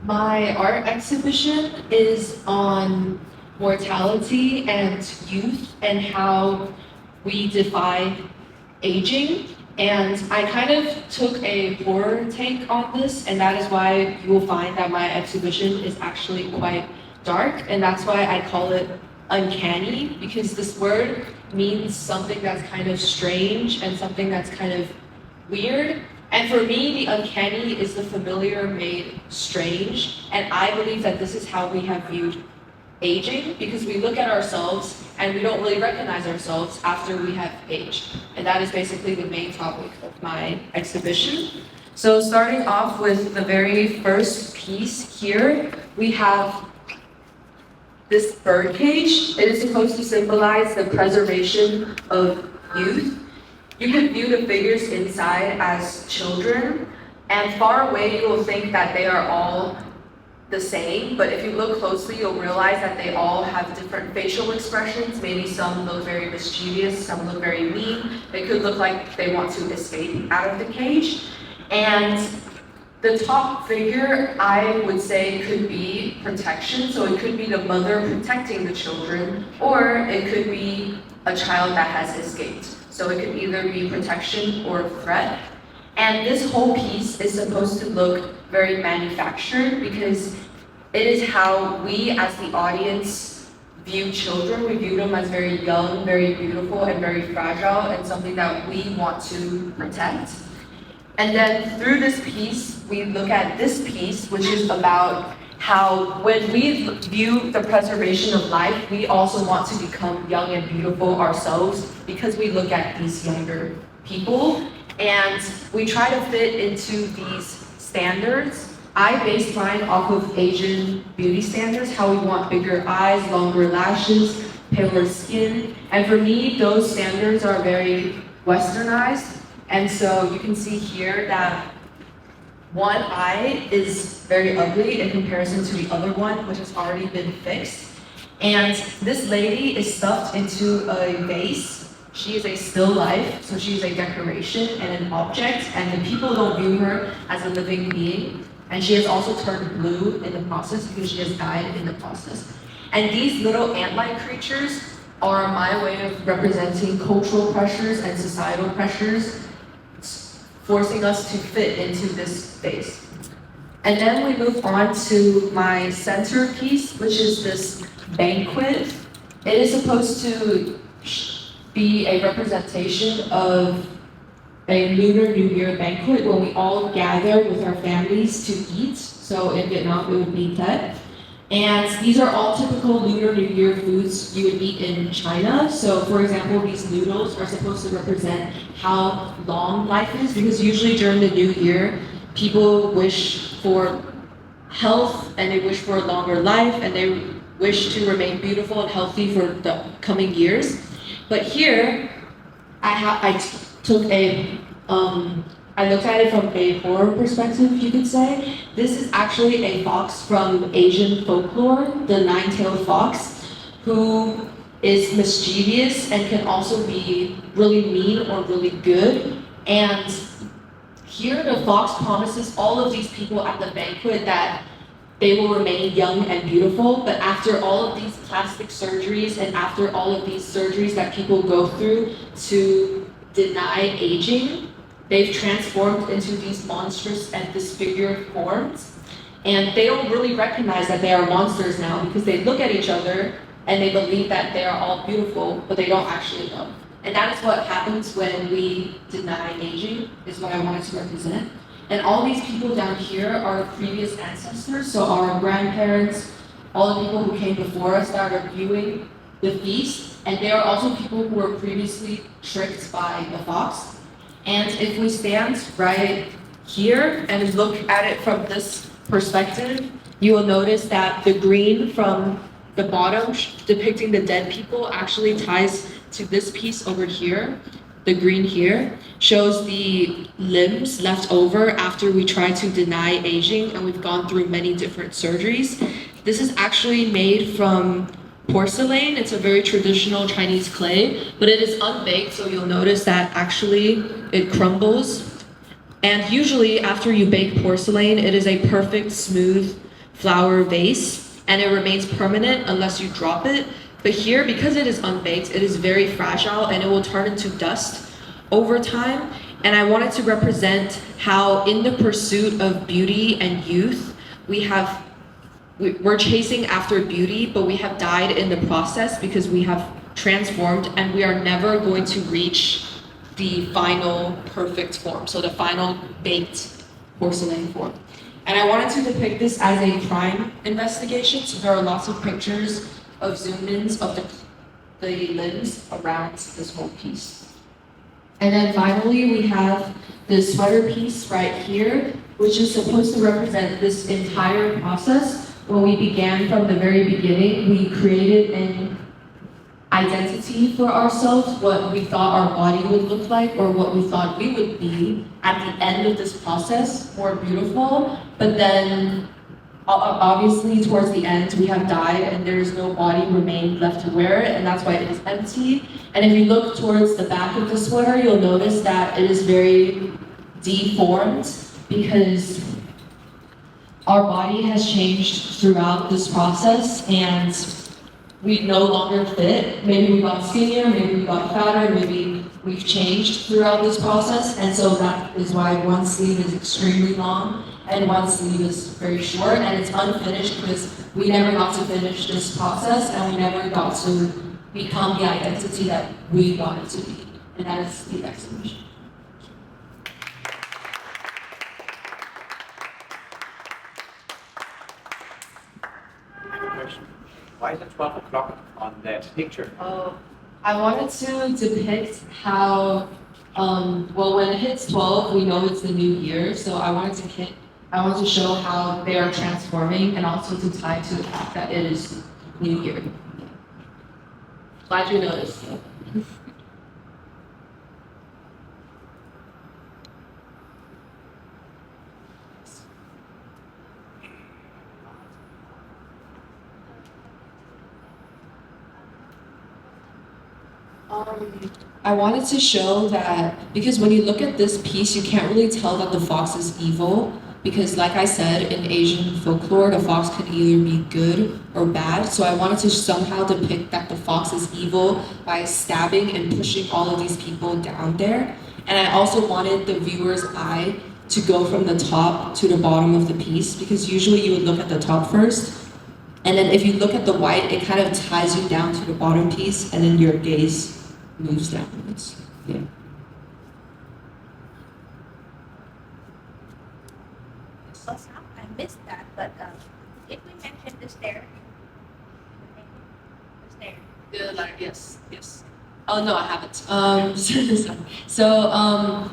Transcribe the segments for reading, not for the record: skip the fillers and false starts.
My art exhibition is on mortality and youth and how we define aging. And I kind of took a horror take on this, and that is why you will find that my exhibition is actually quite dark, and that's why I call it uncanny, because this word means something that's kind of strange and something that's kind of weird. And for me, the uncanny is the familiar made strange. And I believe that this is how we have viewed aging, because we look at ourselves and we don't really recognize ourselves after we have aged. And that is basically the main topic of my exhibition. So starting off with the very first piece here, we have this bird cage. It is supposed to symbolize the preservation of youth. You can view the figures inside as children, and far away you will think that they are all the same, but if you look closely you'll realize that they all have different facial expressions. Maybe some look very mischievous, some look very mean. They could look like they want to escape out of the cage. And the top figure, I would say, could be protection. So it could be the mother protecting the children, or it could be a child that has escaped. So it could either be protection or threat. And this whole piece is supposed to look very manufactured, because it is how we as the audience view children. We view them as very young, very beautiful, and very fragile, and something that we want to protect. And then through this piece, we look at this piece, which is about how when we view the preservation of life, we also want to become young and beautiful ourselves, because we look at these younger people and we try to fit into these standards. I based mine off of Asian beauty standards, how we want bigger eyes, longer lashes, paler skin. And for me, those standards are very westernized. And so you can see here that one eye is very ugly in comparison to the other one, which has already been fixed. And this lady is stuffed into a vase. She is a still life, so she is a decoration and an object, and the people don't view her as a living being. And she has also turned blue in the process because she has died in the process. And these little ant-like creatures are my way of representing cultural pressures and societal pressures, forcing us to fit into this space. And then we move on to my centerpiece, which is this banquet. It is supposed to be a representation of a Lunar New Year banquet when we all gather with our families to eat. So in Vietnam, it would be Tet. And these are all typical Lunar New Year foods you would eat in China. So for example, these noodles are supposed to represent how long life is, because usually during the New Year, people wish for health and they wish for a longer life and they wish to remain beautiful and healthy for the coming years. But here, I looked at it from a horror perspective, you could say. This is actually a fox from Asian folklore, the nine-tailed fox, who is mischievous and can also be really mean or really good. And here the fox promises all of these people at the banquet that they will remain young and beautiful, but after all of these plastic surgeries and after all of these surgeries that people go through to deny aging, they've transformed into these monstrous and disfigured forms. And they don't really recognize that they are monsters now, because they look at each other and they believe that they are all beautiful, but they don't actually know. And that is what happens when we deny aging, is what I wanted to represent. And all these people down here are previous ancestors, so our grandparents, all the people who came before us that are viewing the feast, and they are also people who were previously tricked by the fox. And if we stand right here and look at it from this perspective, you will notice that the green from the bottom depicting the dead people actually ties to this piece over here. The green here shows the limbs left over after we try to deny aging, and we've gone through many different surgeries. This is actually made from porcelain. It's a very traditional Chinese clay, but it is unbaked, so you'll notice that actually it crumbles. And usually after you bake porcelain, it is a perfect, smooth flower vase, and it remains permanent unless you drop it. But here, because it is unbaked, it is very fragile and it will turn into dust over time. And I wanted to represent how in the pursuit of beauty and youth, we're chasing after beauty, but we have died in the process because we have transformed and we are never going to reach the final perfect form, so the final baked porcelain form. And I wanted to depict this as a crime investigation, so there are lots of pictures of zoom-ins of the limbs around this whole piece. And then finally, we have the sweater piece right here, which is supposed to represent this entire process. When we began from the very beginning, we created an identity for ourselves, what we thought our body would look like or what we thought we would be at the end of this process, more beautiful. But then obviously towards the end we have died and there's no body remained left to wear it, and that's why it is empty. And if you look towards the back of the sweater, you'll notice that it is very deformed because our body has changed throughout this process and we no longer fit. Maybe we got skinnier, maybe we got fatter, maybe we've changed throughout this process, and so that is why one sleeve is extremely long and one sleeve is very short, and it's unfinished because we never got to finish this process and we never got to become the identity that we wanted to be, and that is the exhibition. Why is it 12 o'clock on that picture? I wanted to depict how, well, when it hits 12, we know it's the new year, so I wanted to show how they are transforming and also to tie to the fact that it is new year. Glad you noticed. I wanted to show that because when you look at this piece, you can't really tell that the fox is evil, because like I said, in Asian folklore, the fox can either be good or bad. So I wanted to somehow depict that the fox is evil by stabbing and pushing all of these people down there. And I also wanted the viewer's eye to go from the top to the bottom of the piece, because usually you would look at the top first, and then if you look at the white, it kind of ties you down to the bottom piece, and then your gaze moves downwards. Yeah. So I missed that, but if we mention the stair, Yes. Oh no, I haven't. So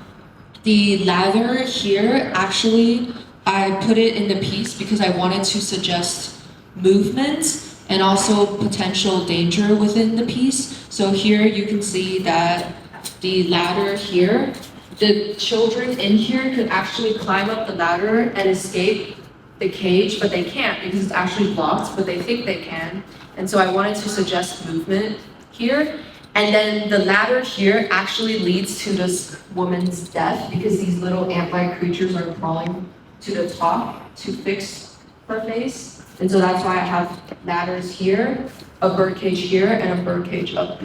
the ladder here, actually, I put it in the piece because I wanted to suggest movement and also potential danger within the piece. So here you can see that the ladder here, the children in here could actually climb up the ladder and escape the cage, but they can't because it's actually blocked, but they think they can. And so I wanted to suggest movement here. And then the ladder here actually leads to this woman's death because these little ant-like creatures are crawling to the top to fix her face. And so that's why I have ladders here, a birdcage here, and a birdcage up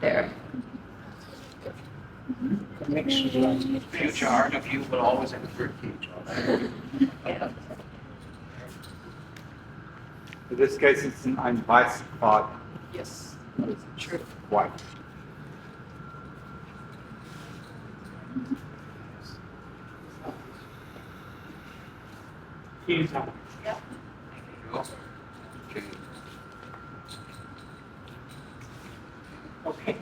there. Future art of you will always have a birdcage. Yeah. In this case, it's ein weißes Quad. Yes. Sure. White. yeah. Okay.